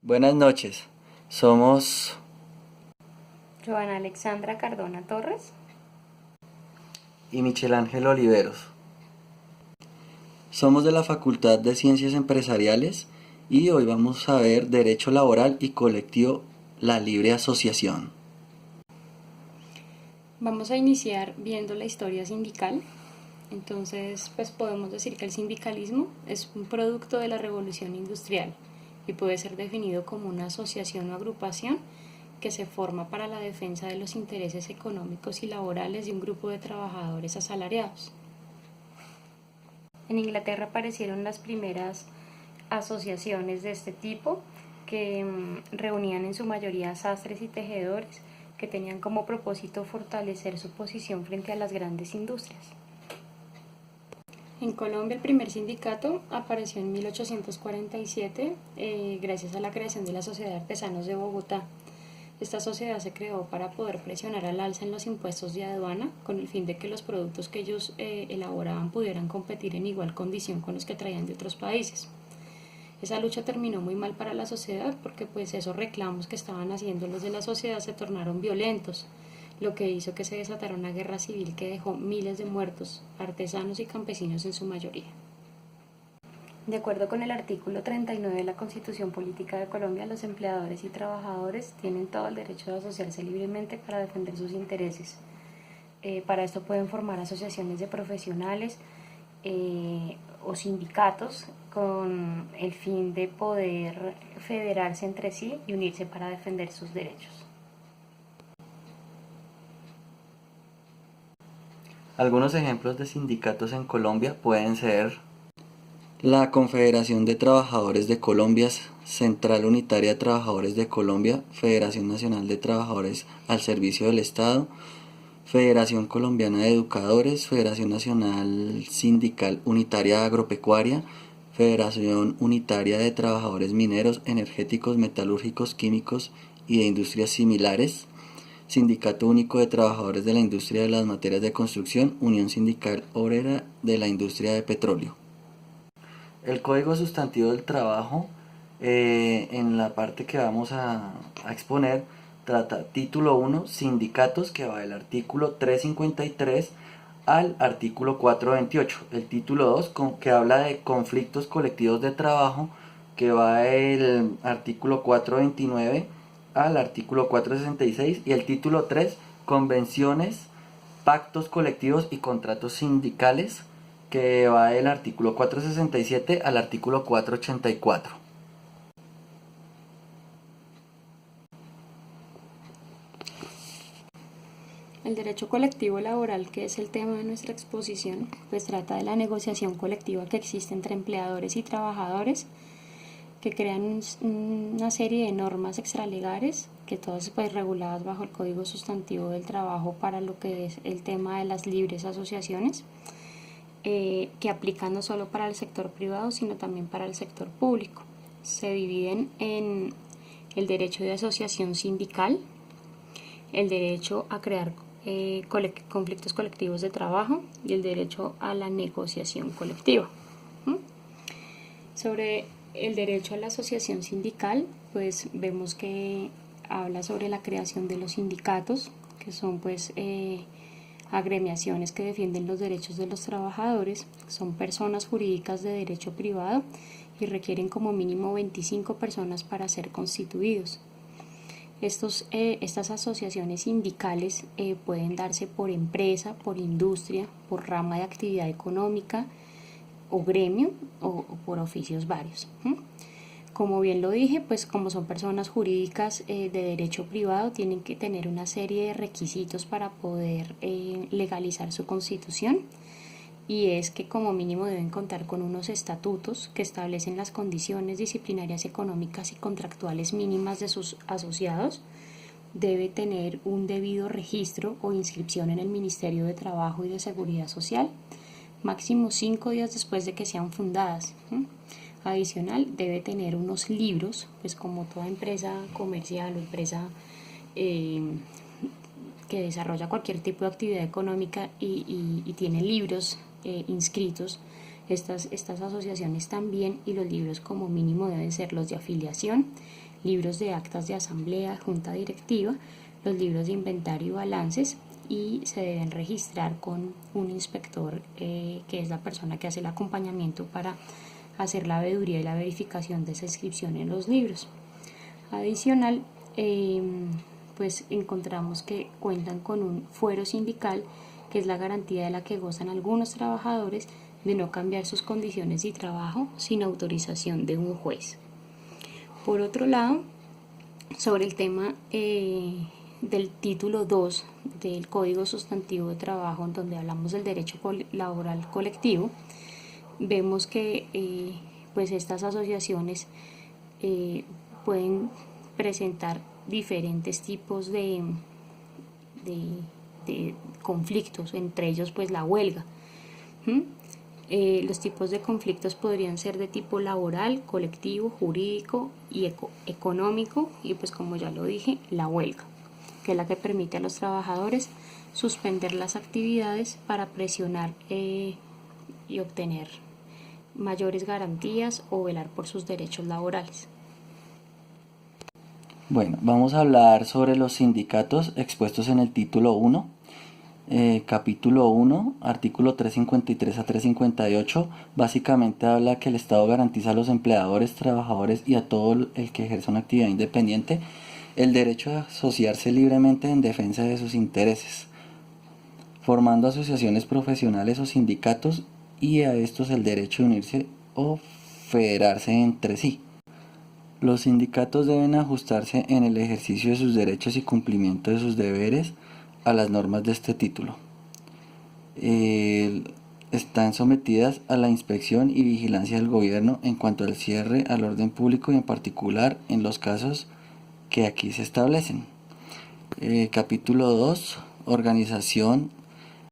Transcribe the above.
Buenas noches, somos Joana Alexandra Cardona Torres. y Michel Ángel Oliveros. Somos de la Facultad de Ciencias Empresariales y hoy vamos a ver Derecho Laboral y Colectivo, la libre asociación. Vamos a iniciar viendo la historia sindical. Entonces, pues podemos decir que el sindicalismo es un producto de la revolución industrial y puede ser definido como una asociación o agrupación que se forma para la defensa de los intereses económicos y laborales de un grupo de trabajadores asalariados. En Inglaterra aparecieron las primeras asociaciones de este tipo que reunían en su mayoría sastres y tejedores que tenían como propósito fortalecer su posición frente a las grandes industrias. En Colombia el primer sindicato apareció en 1847 gracias a la creación de la Sociedad de Artesanos de Bogotá. Esta sociedad se creó para poder presionar al alza en los impuestos de aduana con el fin de que los productos que ellos elaboraban pudieran competir en igual condición con los que traían de otros países. Esa lucha terminó muy mal para la sociedad porque pues esos reclamos que estaban haciendo los de la sociedad se tornaron violentos, lo que hizo que se desatara una guerra civil que dejó miles de muertos, artesanos y campesinos en su mayoría. De acuerdo con el artículo 39 de la Constitución Política de Colombia, los empleadores y trabajadores tienen todo el derecho de asociarse libremente para defender sus intereses. Para esto pueden formar asociaciones de profesionales o sindicatos con el fin de poder federarse entre sí y unirse para defender sus derechos. Algunos ejemplos de sindicatos en Colombia pueden ser la Confederación de Trabajadores de Colombia, Central Unitaria de Trabajadores de Colombia, Federación Nacional de Trabajadores al Servicio del Estado, Federación Colombiana de Educadores, Federación Nacional Sindical Unitaria Agropecuaria, Federación Unitaria de Trabajadores Mineros, Energéticos, Metalúrgicos, Químicos y de Industrias Similares, Sindicato Único de Trabajadores de la Industria de las Materias de Construcción, Unión Sindical Obrera de la Industria de Petróleo. El Código Sustantivo del Trabajo, en la parte que vamos a exponer, trata título 1, sindicatos, que va del artículo 353 al artículo 428. El título 2, que habla de conflictos colectivos de trabajo, que va del artículo 429 al artículo 466. Y el título 3, convenciones, pactos colectivos y contratos sindicales, que va del artículo 467 al artículo 484. El derecho colectivo laboral, que es el tema de nuestra exposición, pues trata de la negociación colectiva que existe entre empleadores y trabajadores, que crean una serie de normas extralegales, que todas pues reguladas bajo el Código Sustantivo del Trabajo para lo que es el tema de las libres asociaciones, que aplican no solo para el sector privado, sino también para el sector público. Se dividen en el derecho de asociación sindical, el derecho a crear conflictos colectivos de trabajo y el derecho a la negociación colectiva. Sobre el derecho a la asociación sindical, pues vemos que habla sobre la creación de los sindicatos, que son pues agremiaciones que defienden los derechos de los trabajadores, son personas jurídicas de derecho privado y requieren como mínimo 25 personas para ser constituidos. Estas asociaciones sindicales pueden darse por empresa, por industria, por rama de actividad económica o gremio o por oficios varios. Como bien lo dije, pues como son personas jurídicas de derecho privado, tienen que tener una serie de requisitos para poder legalizar su constitución, y es que como mínimo deben contar con unos estatutos que establecen las condiciones disciplinarias económicas y contractuales mínimas de sus asociados. Debe tener un debido registro o inscripción en el Ministerio de Trabajo y de Seguridad Social, máximo 5 días después de que sean fundadas. Adicional, debe tener unos libros, pues como toda empresa comercial o empresa que desarrolla cualquier tipo de actividad económica y tiene libros inscritos. Estas asociaciones también, y los libros como mínimo deben ser los de afiliación, libros de actas de asamblea, junta directiva, los libros de inventario y balances, y se deben registrar con un inspector que es la persona que hace el acompañamiento para hacer la veeduría y la verificación de esa inscripción en los libros. Adicional, pues encontramos que cuentan con un fuero sindical, que es la garantía de la que gozan algunos trabajadores de no cambiar sus condiciones de trabajo sin autorización de un juez. Por otro lado, sobre el tema del título 2 del Código Sustantivo de Trabajo, en donde hablamos del derecho laboral colectivo, vemos que pues estas asociaciones pueden presentar diferentes tipos de conflictos, entre ellos pues la huelga. Los tipos de conflictos podrían ser de tipo laboral, colectivo, jurídico y económico, y pues como ya lo dije, la huelga, que es la que permite a los trabajadores suspender las actividades para presionar y obtener mayores garantías o velar por sus derechos laborales. Bueno, vamos a hablar sobre los sindicatos expuestos en el título 1. Capítulo 1, artículo 353 a 358, básicamente habla que el Estado garantiza a los empleadores, trabajadores y a todo el que ejerza una actividad independiente el derecho a asociarse libremente en defensa de sus intereses, formando asociaciones profesionales o sindicatos, y a estos el derecho de unirse o federarse entre sí. Los sindicatos deben ajustarse en el ejercicio de sus derechos y cumplimiento de sus deberes a las normas de este título. Están sometidas a la inspección y vigilancia del gobierno en cuanto al cierre al orden público y en particular en los casos que aquí se establecen. Capítulo 2. Organización